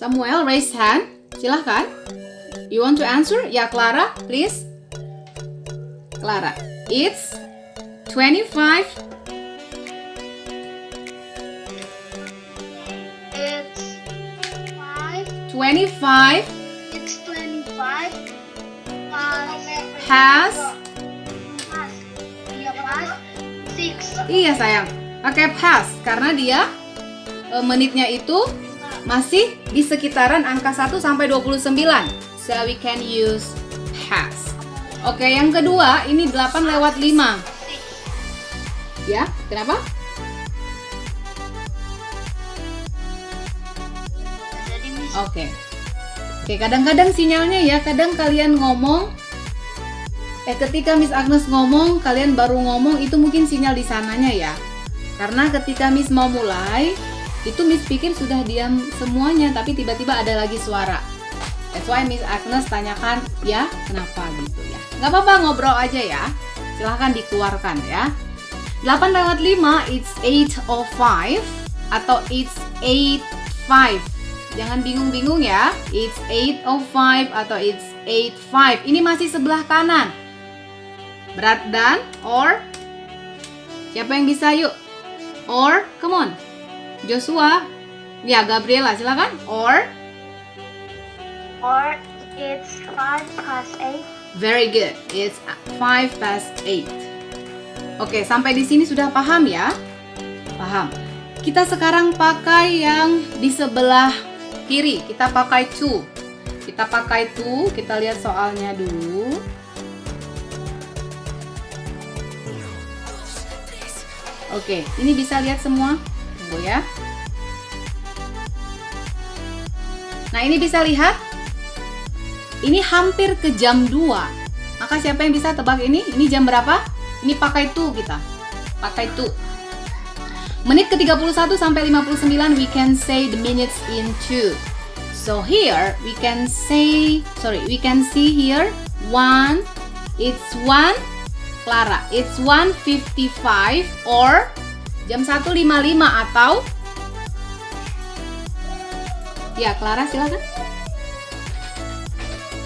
Samuel, raise hand. Silahkan. You want to answer? Ya, Clara, please. Clara, it's 25. It's 25 It's 25. has. Dia pas 6. Iya sayang, pakai past karena dia menitnya itu masih di sekitaran angka 1 sampai 29. So we can use past. Oke, yang kedua ini 8 lewat 5. Ya, kenapa? Jadi Miss, Oke, kadang-kadang sinyalnya ya, kadang kalian ngomong ketika Miss Agnes ngomong, kalian baru ngomong, itu mungkin sinyal di sananya ya. Karena ketika Miss mau mulai, itu Miss pikir sudah diam semuanya, tapi tiba-tiba ada lagi suara. That's why Miss Agnes tanyakan, ya kenapa gitu ya. Nggak apa-apa, ngobrol aja ya. Silahkan dikeluarkan ya. 8 lewat 5, it's 8:05 atau it's 8:05. Jangan bingung-bingung ya. It's 8:05 atau it's 8:05. Ini masih sebelah kanan. Berat dan or. Siapa yang bisa yuk? Or, come on. Joshua. Ya, Gabriela, silakan. Or it's 5:08. very good. It's 5:08. Oke, sampai di sini sudah paham ya? Paham. Kita sekarang pakai yang di sebelah kiri. Kita pakai to. Kita lihat soalnya dulu. Oke, ini bisa lihat semua. Tunggu ya. Nah, ini bisa lihat. Ini hampir ke jam 2. Maka siapa yang bisa tebak ini? Ini jam berapa? Ini pakai to kita. Pakai to. Menit ke 31 sampai 59 we can say the minutes in 2. So here we can see here 1, it's 1, Clara, it's 1:55 or jam 1:55 atau ya Clara silakan.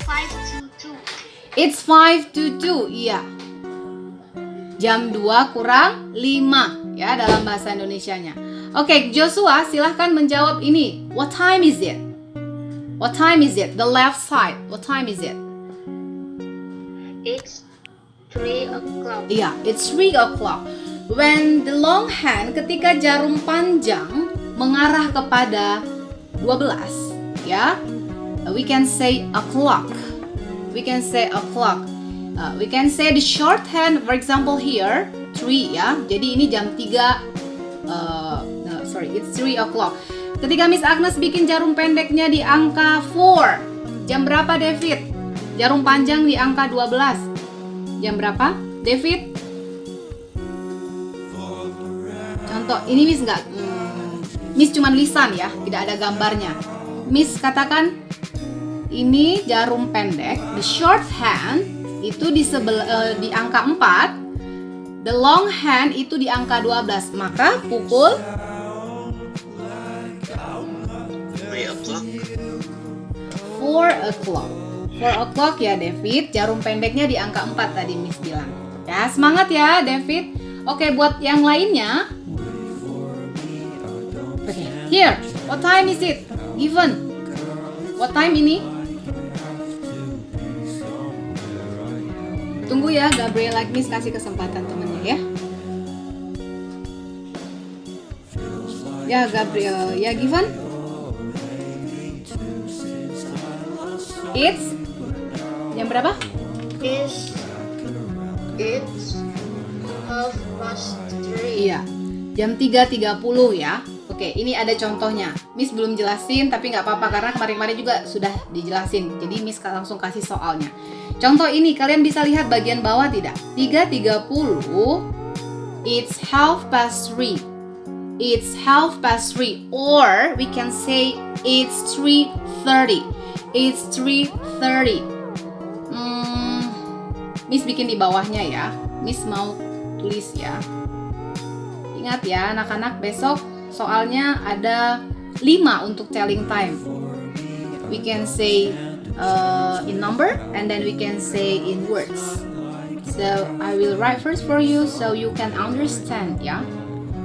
5:22. It's 5:22, iya. Jam 2 kurang 5 ya dalam bahasa Indonesianya. Oke, Joshua silahkan menjawab ini. What time is it? What time is it? The left side. What time is it? It's 3 o'clock. Iya, it's 3 o'clock. When the long hand, ketika jarum panjang mengarah kepada 12, ya, we can say o'clock. We can say o'clock. We can say the short hand, for example here, 3 ya. Jadi ini jam 3, it's 3 o'clock. Ketika Miss Agnes bikin jarum pendeknya di angka 4, jam berapa David? Jarum panjang di angka 12. Jam berapa? David? Contoh, ini Miss nggak, Miss cuman lisan ya, tidak ada gambarnya. Miss katakan, ini jarum pendek, the short hand itu di angka 4, the long hand itu di angka 12. Maka pukul 4 o'clock. 4 o'clock ya David, jarum pendeknya di angka 4 tadi Miss bilang. Ya, semangat ya David. Oke, buat yang lainnya. Oke, here, what time is it? Given. What time ini? Tunggu ya, Gabriela, Miss kasih kesempatan temennya ya. Ya, Gabriel, ya Given. It's jam berapa? It's 3:30. Iya, jam 3.30 ya. Oke, ini ada contohnya. Miss belum jelasin, tapi nggak apa-apa karena kemarin-kemarin juga sudah dijelasin. Jadi Miss langsung kasih soalnya. Contoh ini, kalian bisa lihat bagian bawah tidak? 3.30, it's 3:30. It's 3:30, or we can say it's 3:30. It's 3:30. Miss bikin di bawahnya ya. Miss mau tulis ya. Ingat ya anak-anak, besok soalnya ada 5 untuk telling time. we can say in number, and then we can say in words. So I will write first for you so you can understand, ya.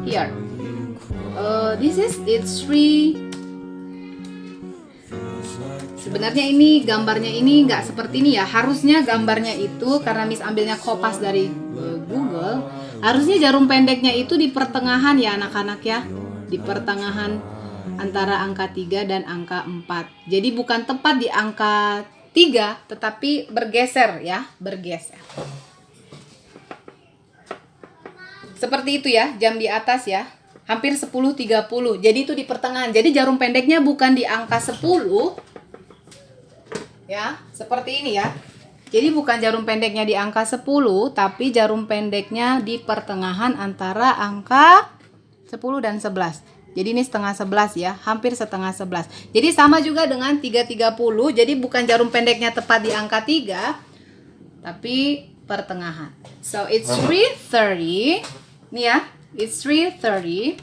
Here, it's 3. Sebenarnya ini gambarnya ini nggak seperti ini ya. Harusnya gambarnya itu, karena Miss ambilnya kopas dari Google, harusnya jarum pendeknya itu di pertengahan ya anak-anak ya. Di pertengahan antara angka 3 dan angka 4. Jadi bukan tepat di angka 3, tetapi bergeser ya, bergeser. Seperti itu ya, jam di atas ya. Hampir 10.30. Jadi itu di pertengahan. Jadi jarum pendeknya bukan di angka 10. Ya, seperti ini ya. Jadi bukan jarum pendeknya di angka 10, tapi jarum pendeknya di pertengahan antara angka 10 dan 11. Jadi ini setengah 11 ya, hampir setengah 11. Jadi sama juga dengan 3.30. Jadi bukan jarum pendeknya tepat di angka 3, tapi pertengahan. So it's 3:30. Nih ya, it's 3:30.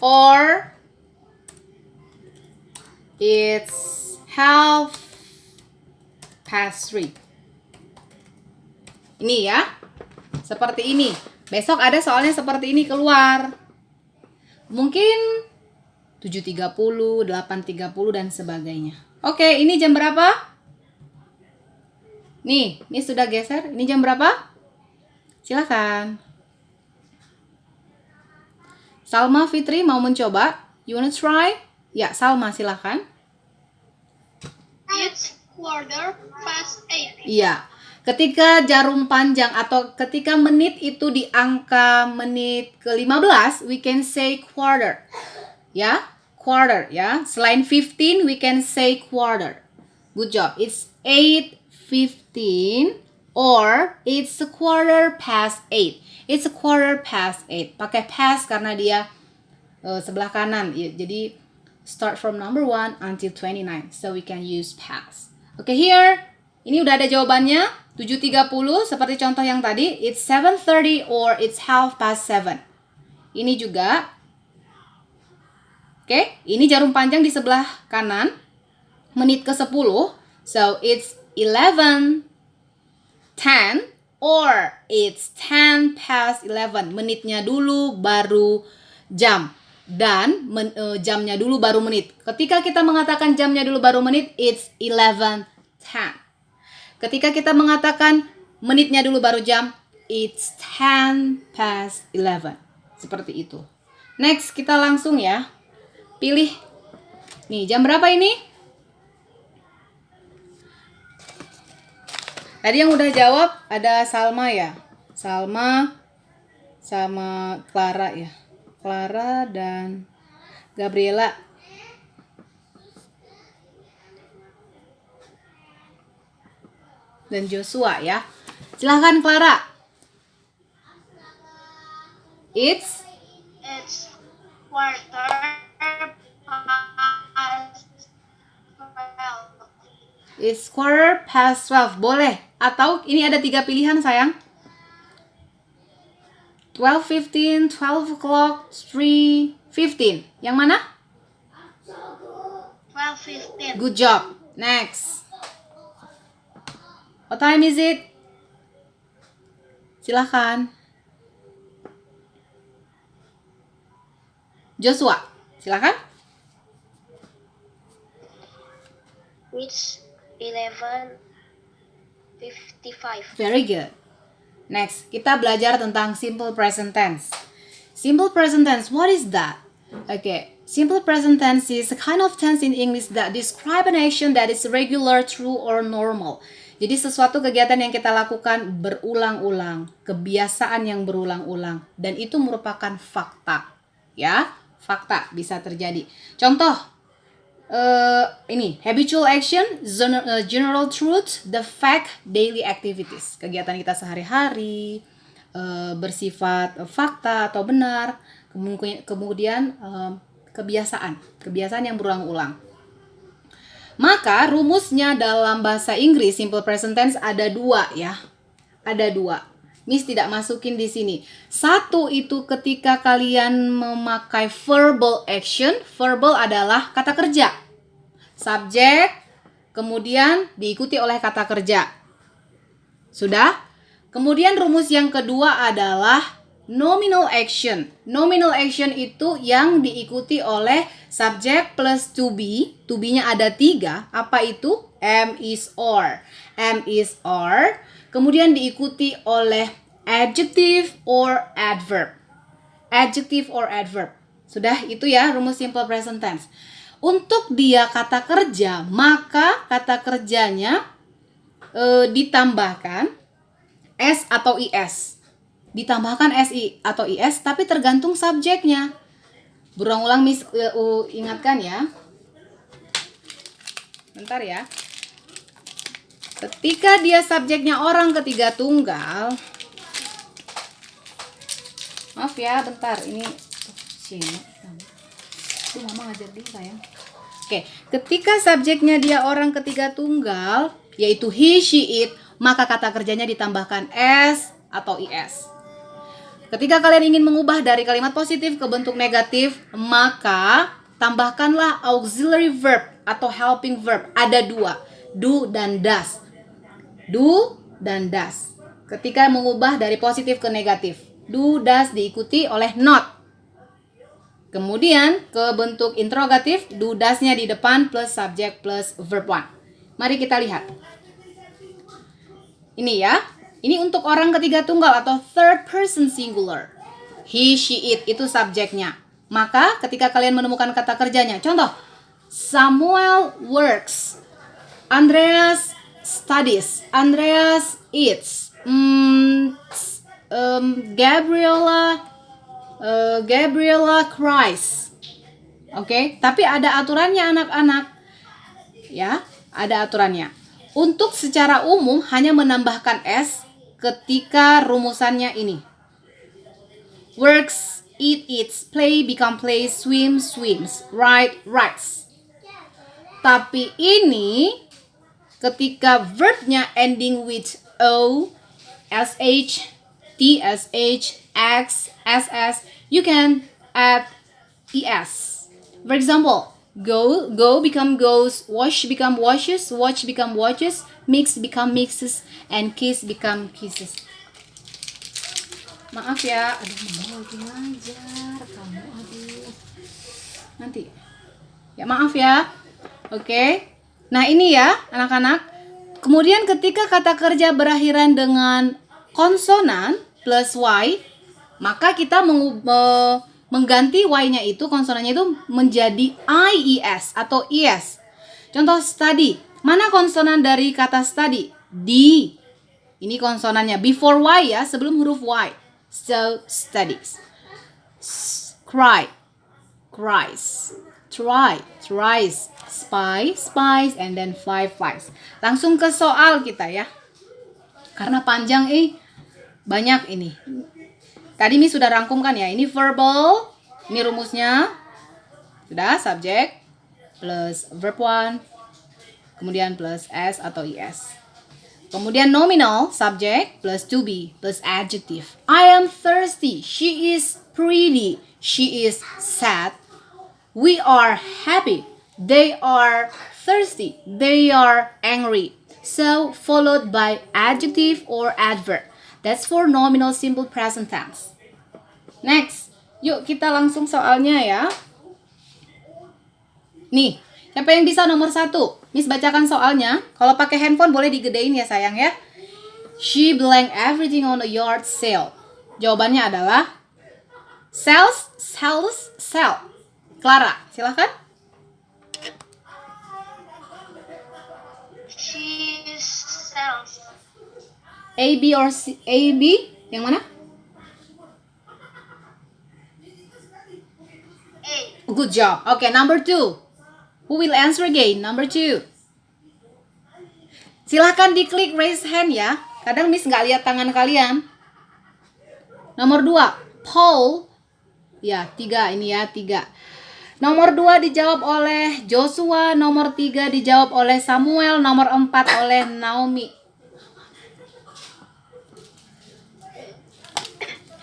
Or it's 3:30. Ini ya, seperti ini. Besok ada soalnya seperti ini keluar. Mungkin 7.30, 8.30 dan sebagainya. Oke, ini jam berapa? Nih, ini sudah geser. Ini jam berapa? Silakan. Salma Fitri mau mencoba? You wanna try? Ya, Salma silakan. It's 8:15. Iya. Ketika jarum panjang atau ketika menit itu di angka menit ke-15, we can say quarter. Ya, quarter ya. Selain 15, we can say quarter. Good job. It's 8:15 or it's a 8:15. It's a 8:15. Pakai past karena dia sebelah kanan. Jadi start from number 1 until 29. So we can use past. Okay, here. Ini udah ada jawabannya. 7.30 seperti contoh yang tadi. It's 7:30 or it's 7:30. Ini juga. Oke, ini jarum panjang di sebelah kanan. Menit ke-10. So it's 11:10 or it's 10:11. Menitnya dulu baru jam. Dan jamnya dulu baru menit. Ketika kita mengatakan jamnya dulu baru menit, it's 11:10. Ketika kita mengatakan menitnya dulu baru jam, it's 10:11. Seperti itu. Next, kita langsung ya. Pilih. Nih, jam berapa ini? Tadi yang udah jawab ada Salma ya. Salma sama Clara ya. Clara dan Gabriela. Dan Joshua ya. Silahkan Clara. It's 12:15. It's 12:15. Boleh. Atau ini ada 3 pilihan sayang. 12:15, 12 o'clock, 3:15. Yang mana? 12:15. Good job. Next. What time is it? Silahkan. Joshua, silahkan. It's 11:55. Very good. Next, kita belajar tentang simple present tense. Simple present tense, what is that? Okay, simple present tense is a kind of tense in English that describe an action that is regular, true, or normal. Jadi sesuatu kegiatan yang kita lakukan berulang-ulang, kebiasaan yang berulang-ulang, dan itu merupakan fakta. Ya, fakta bisa terjadi. Contoh, ini habitual action, general truth, the fact, daily activities. Kegiatan kita sehari-hari, bersifat fakta atau benar, kemudian kebiasaan yang berulang-ulang. Maka rumusnya dalam bahasa Inggris simple present tense ada 2 ya. Ada 2. Miss tidak masukin di sini. Satu itu ketika kalian memakai verbal action. Verbal adalah kata kerja. Subjek, kemudian diikuti oleh kata kerja. Sudah? Kemudian rumus yang kedua adalah nominal action. Nominal action itu yang diikuti oleh subjek plus to be. To be-nya ada 3. Apa itu? Am, is, or. Am, is, or. Kemudian diikuti oleh adjective or adverb. Adjective or adverb. Sudah itu ya rumus simple present tense. Untuk dia kata kerja, maka kata kerjanya ditambahkan S atau IS. Ditambahkan SI atau IS, tapi tergantung subjeknya. Berulang-ulang Miss ingatkan ya. Bentar ya. Ketika dia subjeknya orang ketiga tunggal. Maaf ya, bentar. Ini sini. Tuh mama ngajar dia sayang. Oke, ketika subjeknya dia orang ketiga tunggal, yaitu he, she, it, maka kata kerjanya ditambahkan S atau IS. Ketika kalian ingin mengubah dari kalimat positif ke bentuk negatif, maka tambahkanlah auxiliary verb atau helping verb. Ada 2, do dan does. Do dan does. Ketika mengubah dari positif ke negatif, do, does diikuti oleh not. Kemudian ke bentuk interrogatif, do, does-nya di depan plus subject plus verb 1. Mari kita lihat. Ini ya. Ini untuk orang ketiga tunggal atau third person singular. He, she, it itu subjeknya. Maka ketika kalian menemukan kata kerjanya, contoh, Samuel works, Andreas studies, Andreas eats, Gabriela cries. Oke, tapi ada aturannya anak-anak. Ya, ada aturannya. Untuk secara umum hanya menambahkan S ketika rumusannya ini. Works, eat, eats, play, become plays, swim, swims, write, writes. Tapi ini ketika verbnya ending with O, SH, TSH, X, SS, you can add ES. For example, go become goes, wash become washes, watch become watches, mix become mixes, and kiss become kisses. Maaf ya, aduh mama lagi ngajar kamu, aduh. Nanti. Ya maaf ya. Oke. Nah ini ya anak-anak. Kemudian ketika kata kerja berakhiran dengan konsonan plus Y, maka kita mengganti Y-nya itu, konsonannya itu menjadi IES atau ES. Contoh study. Mana konsonan dari kata study? D. Ini konsonannya before Y ya, sebelum huruf Y. So, studies. Cry. Cries. Try. Tries. Spy. Spies. And then fly. Flies. Langsung ke soal kita ya. Karena panjang banyak ini. Tadi Miss sudah rangkumkan ya. Ini verbal. Ini rumusnya. Sudah, subjek plus verb 1. Kemudian plus S atau IS. Kemudian nominal, subject plus to be plus adjective. I am thirsty. She is pretty. She is sad. We are happy. They are thirsty. They are angry. So, followed by adjective or adverb. That's for nominal simple present tense. Next, yuk kita langsung soalnya ya. Nih, siapa yang bisa nomor 1? Miss bacakan soalnya. Kalau pakai handphone boleh digedein ya sayang ya. She blank everything on a yard sale. Jawabannya adalah sells, sell. Clara, silahkan. She sells. A, B, or C? A, B? Yang mana? A. Good job. Okay, number 2. Who will answer again? Number 2. Silahkan diklik raise hand ya. Kadang Miss nggak lihat tangan kalian. Nomor 2. Paul. Ya, 3 ini ya, 3. Nomor 2 dijawab oleh Joshua. Nomor 3 dijawab oleh Samuel. Nomor 4 oleh Naomi.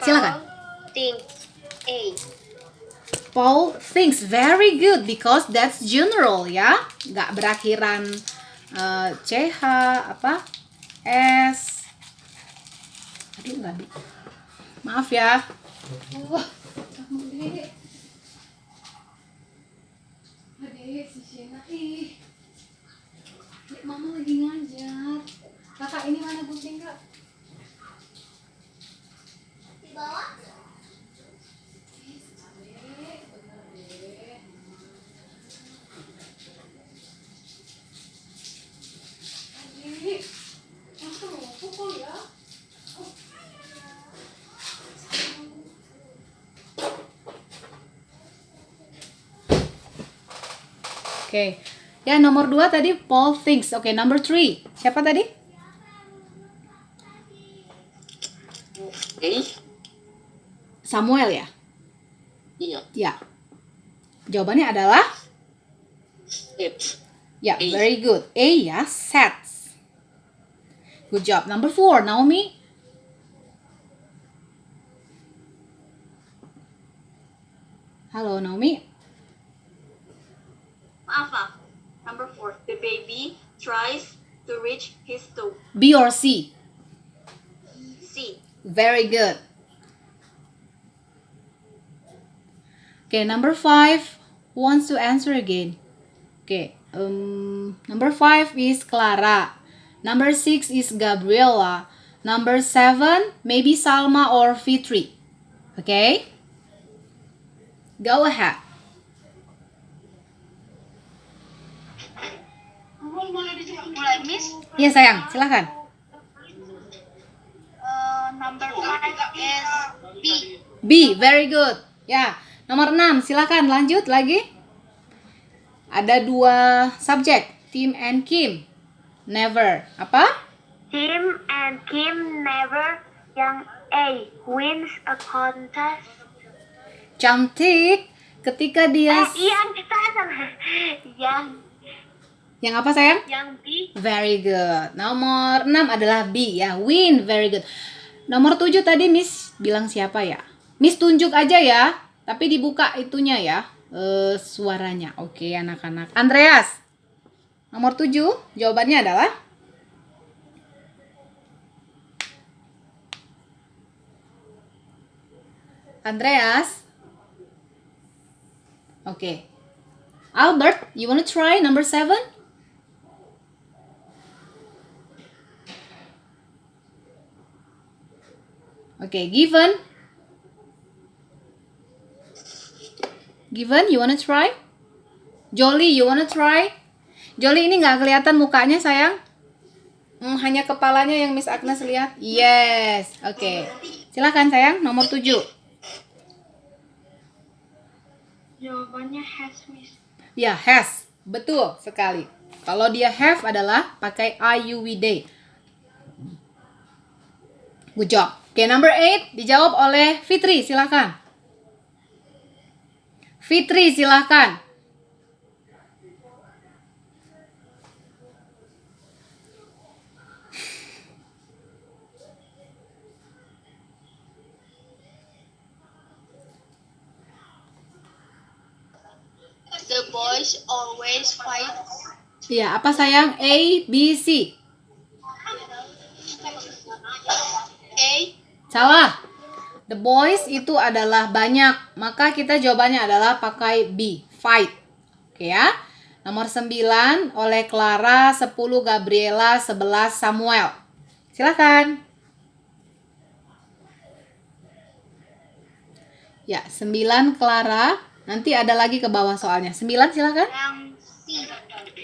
Silakan. Thinks. A. Paul thinks. Very good because that's general ya. Nggak berakhiran CH apa S. Aduh nggak bi. Maaf ya. Wah, kamu deh. Adek, si Shena ih. Mama lagi ngajar. Kakak ini mana gunting kak? Di bawah. Oke. Ya, nomor 2 tadi Paul thinks. Oke, number 3. Siapa tadi? A. Samuel ya? Iya. Ya. Jawabannya adalah It. ya, A. very good. A ya, sets. Good job. Number 4, Naomi. Halo, Naomi. Maaf, maaf. Number 4. The baby tries to reach his toe. B or C? C. Very good. Okay, number 5. Who wants to answer again? Okay, number 5 is Clara. Number 6 is Gabriela. Number 7, maybe Salma or Fitri. Okay? Go ahead. Mulai, Miss. Ya sayang, silahkan. Number 5 is B. B, very good. Ya, nomor 6, silahkan lanjut lagi. Ada 2 subjek, Tim and Kim. Never. Apa? Tim and Kim never. Yang A. Wins a contest. Cantik. Ketika dia... Yang Yang apa sayang? yang B. Very good. Nomor 6 adalah B ya. Win, very good. Nomor 7 tadi Miss bilang siapa ya? Miss tunjuk aja ya. Tapi dibuka itunya ya. Suaranya. Oke, anak-anak. Andreas. Nomor 7 jawabannya adalah Andreas. Oke. Albert, you wanna try number 7? Okay, Given. Given, you wanna try? Jolly, you wanna try? Jolly ini nggak kelihatan mukanya sayang. Hanya kepalanya yang Miss Agnes lihat. Yes, oke. Silakan sayang, nomor 7. Jawabannya has, Miss. Ya, has. Betul sekali. Kalau dia have adalah pakai IUWD. Good job. Oke, number 8 dijawab oleh Fitri, silakan. Fitri, silakan. The boys always fight. Iya, apa sayang? A, B, C. A. Salah. The boys itu adalah banyak. Maka kita jawabannya adalah pakai B. Fight. Oke ya. Nomor 9 oleh Clara, 10 Gabriela, 11 Samuel. Silakan. Ya, 9 Clara. Nanti ada lagi ke bawah soalnya. 9 silakan. Yang C.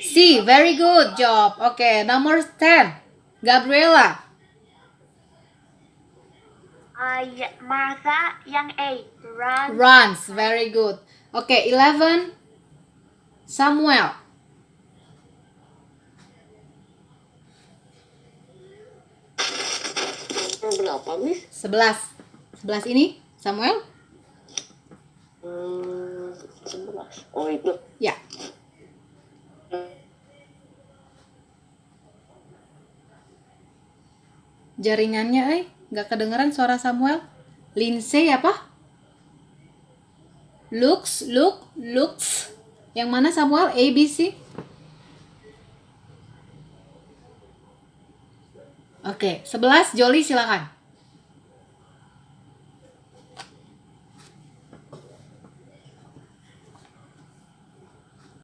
C, very good job. Oke, nomor 10. Gabriela. Martha yang A. Run. Runs, very good. Oke, 11. Samuel. Berapa, Miss? 11. 11 ini Samuel? 11. Oh, itu. Ya. Jaringannya nggak kedengeran suara Samuel? Lindsay apa? Looks. Yang mana Samuel? A, B, C? Oke, 11 Jolly silakan.